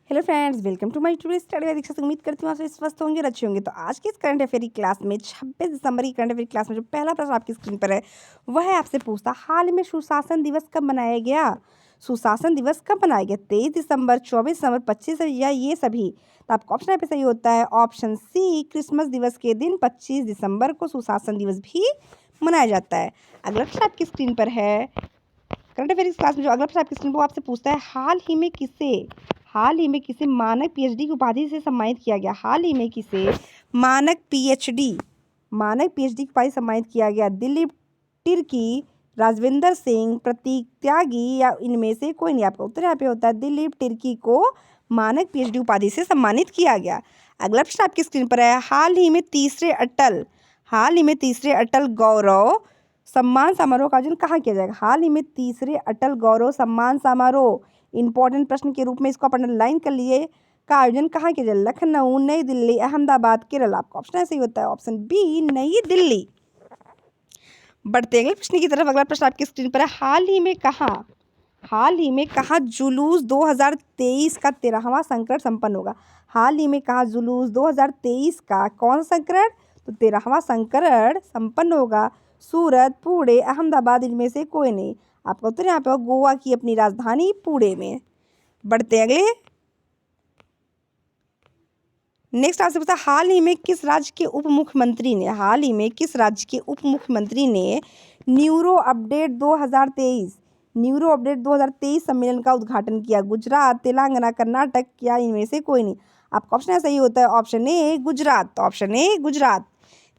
Hello friends, welcome to my tutorial study with Diksha. उम्मीद करती हूँ आप सभी स्वस्थ होंगे और अच्छे होंगे। तो आज की इस करंट अफेयर की क्लास में 26 दिसंबर की करंट अफेयर क्लास में जो पहला प्रश्न आपकी स्क्रीन पर है वह है आपसे पूछता, हाल में सुशासन दिवस कब मनाया गया? सुशासन दिवस कब मनाया गया? 23 दिसंबर, 24 दिसंबर, 25 या ये सभी? तो आपका ऑप्शन यहाँ पे सही होता है ऑप्शन सी, क्रिसमस दिवस के दिन 25 दिसंबर को सुशासन दिवस भी मनाया जाता है। अगला प्रश्न आपकी स्क्रीन पर है करंट अफेयर क्लास में जो अगला प्रश्न आपकी स्क्रीन पर आपसे पूछता है, हाल ही में किसे मानक पीएचडी की उपाधि से सम्मानित किया गया? हाल ही में किसे मानक पीएचडी की उपाधि से सम्मानित किया गया? दिलीप तिर्की, राजविंदर सिंह, प्रतीक त्यागी या इनमें से कोई नहीं? आपका उत्तर यहाँ पे होता है दिलीप तिर्की को मानक पीएचडी उपाधि से सम्मानित किया गया। अगला प्रश्न आपकी स्क्रीन पर है, हाल ही में तीसरे अटल गौरव सम्मान समारोह का आयोजन कहाँ किया जाएगा? हाल ही में तीसरे अटल गौरव सम्मान समारोह, इंपॉर्टेंट प्रश्न के रूप में इसको आप अंडरलाइन कर लिए, का आयोजन कहाँ किया जाएगा? लखनऊ, नई दिल्ली, अहमदाबाद, केरल। आपका ऑप्शन ऐसे ही होता है ऑप्शन बी, नई दिल्ली। बढ़ते अगले प्रश्न की तरफ। अगला प्रश्न आपकी स्क्रीन पर है, हाल ही में कहा जुलूस 2023 का 13वां संस्करण संपन्न होगा? हाल ही में कहा जुलूस 2023 का कौन सा संस्करण? तो 13वां संस्करण संपन्न होगा। सूरत, पुणे, अहमदाबाद, इनमें से कोई नहीं? आपका उत्तर यहाँ पे गोवा की अपनी राजधानी पुणे में। बढ़ते अगले। नेक्स्ट आपसे पूछा, हाल ही में किस राज्य के उप मुख्यमंत्री ने न्यूरो अपडेट 2023 सम्मेलन का उद्घाटन किया? गुजरात, तेलंगाना, कर्नाटक या इनमें से कोई नहीं? आपका ऑप्शन सही होता है ऑप्शन ए, गुजरात।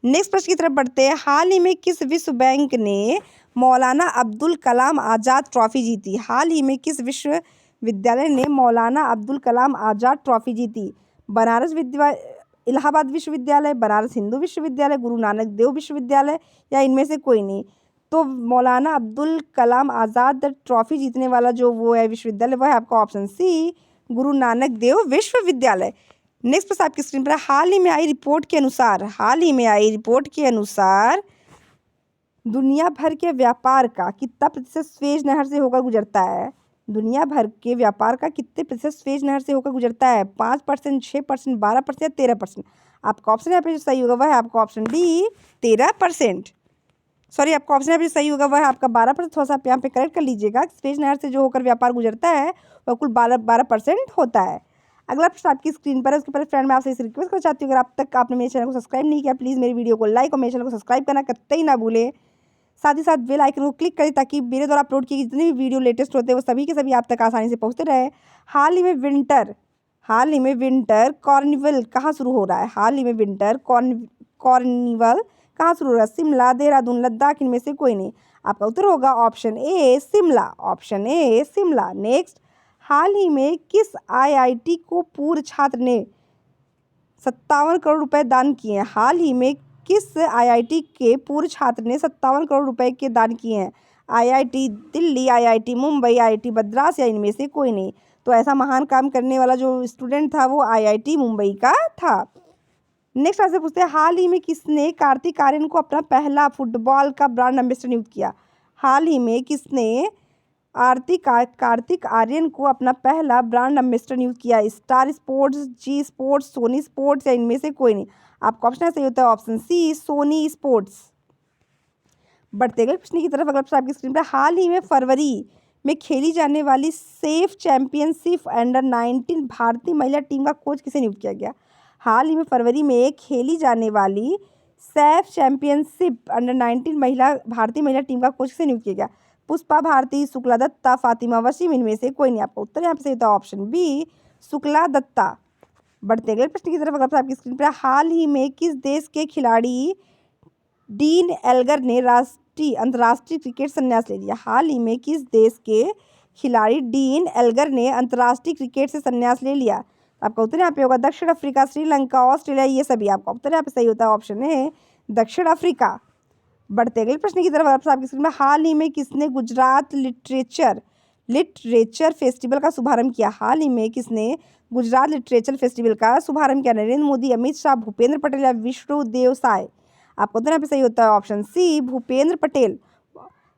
नेक्स्ट प्रश्न की तरफ बढ़ते हैं, हाल ही में किस विश्व बैंक ने मौलाना अब्दुल कलाम आज़ाद ट्रॉफी जीती? हाल ही में किस विश्वविद्यालय ने मौलाना अब्दुल कलाम आज़ाद ट्रॉफी जीती? इलाहाबाद विश्वविद्यालय, बनारस हिंदू विश्वविद्यालय, गुरु नानक देव विश्वविद्यालय या इनमें से कोई नहीं? तो मौलाना अब्दुल कलाम आज़ाद विश्वविद्यालय जीतने वाला जो वो है विश्वविद्यालय वह है आपका ऑप्शन सी, गुरु नानक देव विश्वविद्यालय। नेक्स्ट प्रश्न आपकी स्क्रीन पर, हाल ही में आई रिपोर्ट के अनुसार दुनिया भर के व्यापार का कितना प्रतिशत स्वेज नहर से होकर गुजरता है? दुनिया भर के व्यापार का कितने प्रतिशत स्वेज नहर से होकर गुजरता है? 5%, 6%, 12% या 13%? आपका ऑप्शन यहाँ पे जो सही होगा वह है आपका ऑप्शन डी, 13%। सॉरी, आपका ऑप्शन यहाँ पे सही होगा वह है आपका 12%। थोड़ा सा आप यहाँ पे करेक्ट कर लीजिएगा। स्वेज नहर से जो होकर व्यापार गुजरता है वह कुल 12% होता है। अगला प्रश्न आपकी स्क्रीन पर है, उसके पहले फ्रेंड मैं आपसे इस रिक्वेस्ट करना चाहती हूँ, अगर आप तक आपने मेरे चैनल को सब्सक्राइब नहीं किया प्लीज़ मेरी वीडियो को लाइक और मेरे चैनल को सब्सक्राइब करना कतई ना भूलें। साथ ही साथ बेल आइकन को क्लिक करें ताकि मेरे द्वारा अपलोड किए जितने भी वीडियो लेटेस्ट होते हैं वो सभी के सभी आप तक आसानी से पहुँचते रहे। हाल ही में विंटर कॉर्निवल कहाँ शुरू हो रहा है? हाल ही में विंटर कॉर्निवल कहाँ शुरू हो रहा है? शिमला, देहरादून, लद्दाख, इनमें से कोई नहीं? आपका उत्तर होगा ऑप्शन ए, शिमला। नेक्स्ट, हाल ही में किस आईआईटी को पूर्व छात्र ने 57 करोड़ रुपए दान किए हैं? हाल ही में किस आईआईटी के पूर्व छात्र ने 57 करोड़ रुपए के दान किए हैं? IIT Delhi, IIT Mumbai, IIT Madras या इनमें से कोई नहीं? तो ऐसा महान काम करने वाला जो स्टूडेंट था वो आईआईटी मुंबई का था। नेक्स्ट आपसे पूछते हैं, हाल ही में किसने कार्तिक आर्यन को अपना पहला फुटबॉल का ब्रांड एम्बेसडर नियुक्त किया? हाल ही में किसने कार्तिक आर्यन को अपना पहला ब्रांड एम्बेसडर नियुक्त किया? स्टार स्पोर्ट्स, जी स्पोर्ट्स, सोनी स्पोर्ट्स या इनमें से कोई नहीं? आपका ऑप्शन सही होता है ऑप्शन सी, सोनी स्पोर्ट्स। बढ़ते गए प्रश्न की तरफ। अगर आपकी स्क्रीन पर, हाल ही में फरवरी में खेली जाने वाली सेफ चैंपियनशिप अंडर-19 भारतीय महिला टीम का कोच किसे नियुक्त किया गया? हाल ही में फरवरी में खेली जाने वाली सैफ चैंपियनशिप अंडर-19 भारतीय महिला टीम का कोच किसे नियुक्त किया गया? पुष्पा भारती, शुक्ला दत्ता, फातिमा वसीम, इनमें से कोई नहीं? आपका उत्तर यहाँ पे सही होता है ऑप्शन बी, शुक्ला दत्ता। बढ़ते गए प्रश्न की तरफ। अगर आपकी स्क्रीन पर, हाल ही में किस देश के खिलाड़ी डीन एल्गर ने अंतर्राष्ट्रीय क्रिकेट संन्यास ले लिया? हाल ही में किस देश के खिलाड़ी डीन एल्गर ने अंतर्राष्ट्रीय क्रिकेट से संन्यास ले लिया? आपका उत्तर यहाँ पे होगा दक्षिण अफ्रीका, श्रीलंका, ऑस्ट्रेलिया, ये सभी। आपका उत्तर यहाँ पे सही होता है ऑप्शन है दक्षिण अफ्रीका। बढ़ते अगले प्रश्न की तरफ। आपकी स्क्रीन में, हाल ही में किसने गुजरात लिटरेचर फेस्टिवल का शुभारंभ किया? हाल ही में किसने गुजरात लिटरेचर फेस्टिवल का शुभारंभ किया? नरेंद्र मोदी, अमित शाह, भूपेंद्र पटेल या विष्णुदेव साय? आपको तो यहाँ पे सही होता है ऑप्शन सी, भूपेंद्र पटेल।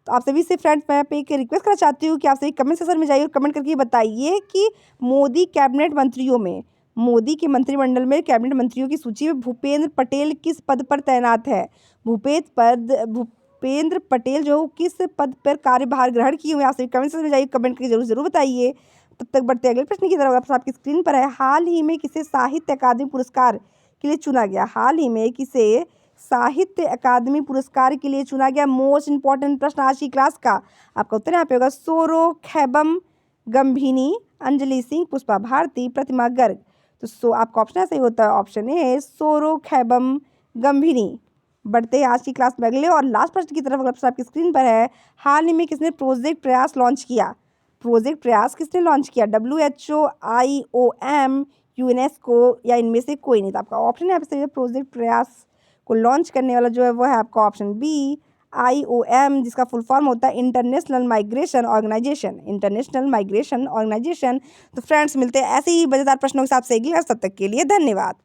तो आप सभी से फ्रेंड्स मैं पे एक रिक्वेस्ट करना चाहती हूँ कि आप सभी कमेंट सेक्शन में जाइए और कमेंट करके बताइए कि मोदी कैबिनेट मंत्रियों में, मोदी के मंत्रिमंडल में कैबिनेट मंत्रियों की सूची में भूपेंद्र पटेल किस पद पर तैनात है। भूपेंद्र पटेल जो किस पद पर कार्यभार ग्रहण किए हुए, आप सभी कमेंट सेक्शन में जाइए कमेंट करके जरूर बताइए। तब तक बढ़ते अगले प्रश्न की तरफ। आपकी स्क्रीन पर है, हाल ही में किसे साहित्य अकादमी पुरस्कार के लिए चुना गया। हाल ही में किसे साहित्य अकादमी पुरस्कार के लिए चुना गया। मोस्ट इंपॉर्टेंट प्रश्न आज की क्लास का। आपका उत्तर यहाँ पे होगा सोरोखैबम गंभीनी, अंजलि सिंह, पुष्पा भारती, प्रतिमा गर्ग। तो आपका ऑप्शन ऐसे ही होता है, ऑप्शन ए सोरोखैबम गंभीनी। बढ़ते हैं आज की क्लास में अगले और लास्ट प्रश्न की तरफ। अगला प्रश्न आपकी स्क्रीन पर है, हाल ही में किसने प्रोजेक्ट प्रयास लॉन्च किया। प्रोजेक्ट प्रयास किसने लॉन्च किया। WHO, IOM, यूनेस्को या इनमें से कोई नहीं। तो आपका ऑप्शन है आपसे प्रोजेक्ट प्रयास को लॉन्च करने वाला जो है वो है आपका ऑप्शन बी IOM, जिसका फुल फॉर्म होता है international migration organisation. International migration organisation. तो फ्रेंड्स मिलते हैं ऐसे ही मजेदार प्रश्नों के साथ से अगली बार, तब तक के लिए धन्यवाद।